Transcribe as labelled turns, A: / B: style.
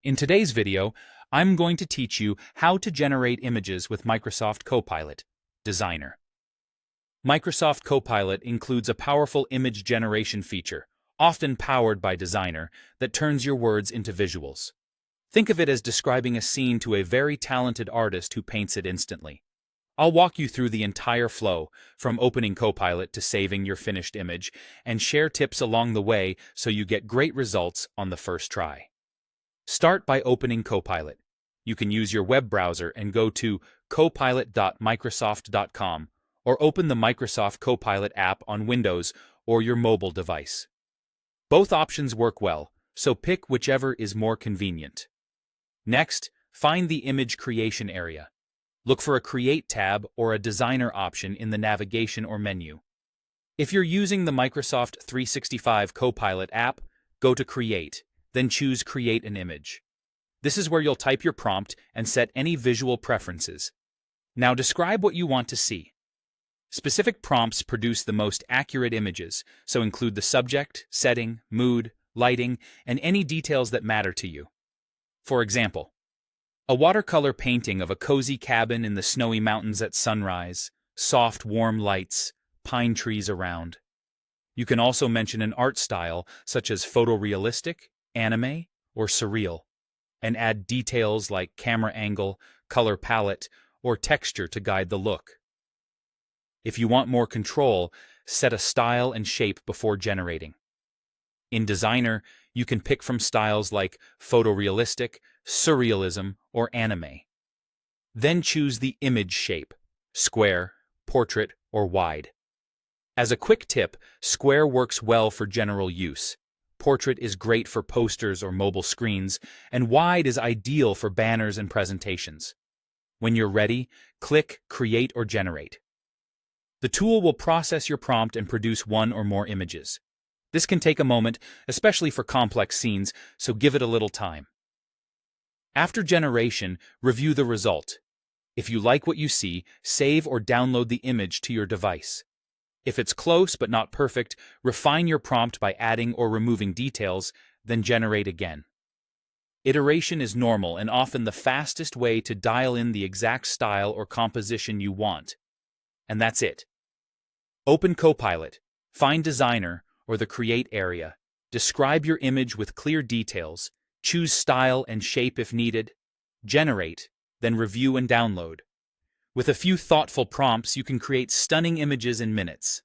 A: In today's video, I'm going to teach you how to generate images with Microsoft Copilot, Designer. Microsoft Copilot includes a powerful image generation feature, often powered by Designer, that turns your words into visuals. Think of it as describing a scene to a very talented artist who paints it instantly. I'll walk you through the entire flow, from opening Copilot to saving your finished image, and share tips along the way so you get great results on the first try. Start by opening Copilot. You can use your web browser and go to copilot.microsoft.com or open the Microsoft Copilot app on Windows or your mobile device. Both options work well, so pick whichever is more convenient. Next, find the image creation area. Look for a Create tab or a Designer option in the navigation or menu. If you're using the Microsoft 365 Copilot app, go to Create, then choose Create an Image. This is where you'll type your prompt and set any visual preferences. Now describe what you want to see. Specific prompts produce the most accurate images, so include the subject, setting, mood, lighting, and any details that matter to you. For example, a watercolor painting of a cozy cabin in the snowy mountains at sunrise, soft, warm lights, pine trees around. You can also mention an art style such as photorealistic, anime, or surreal, and add details like camera angle, color palette, or texture to guide the look. If you want more control, set a style and shape before generating. In Designer, you can pick from styles like photorealistic, surrealism, or anime. Then choose the image shape, square, portrait, or wide. As a quick tip, square works well for general use. Portrait is great for posters or mobile screens, and wide is ideal for banners and presentations. When you're ready, click Create or Generate. The tool will process your prompt and produce one or more images. This can take a moment, especially for complex scenes, so give it a little time. After generation, review the result. If you like what you see, save or download the image to your device. If it's close but not perfect, refine your prompt by adding or removing details, then generate again. Iteration is normal and often the fastest way to dial in the exact style or composition you want. And that's it. Open Copilot, find Designer or the Create area, describe your image with clear details, choose style and shape if needed, generate, then review and download. With a few thoughtful prompts, you can create stunning images in minutes.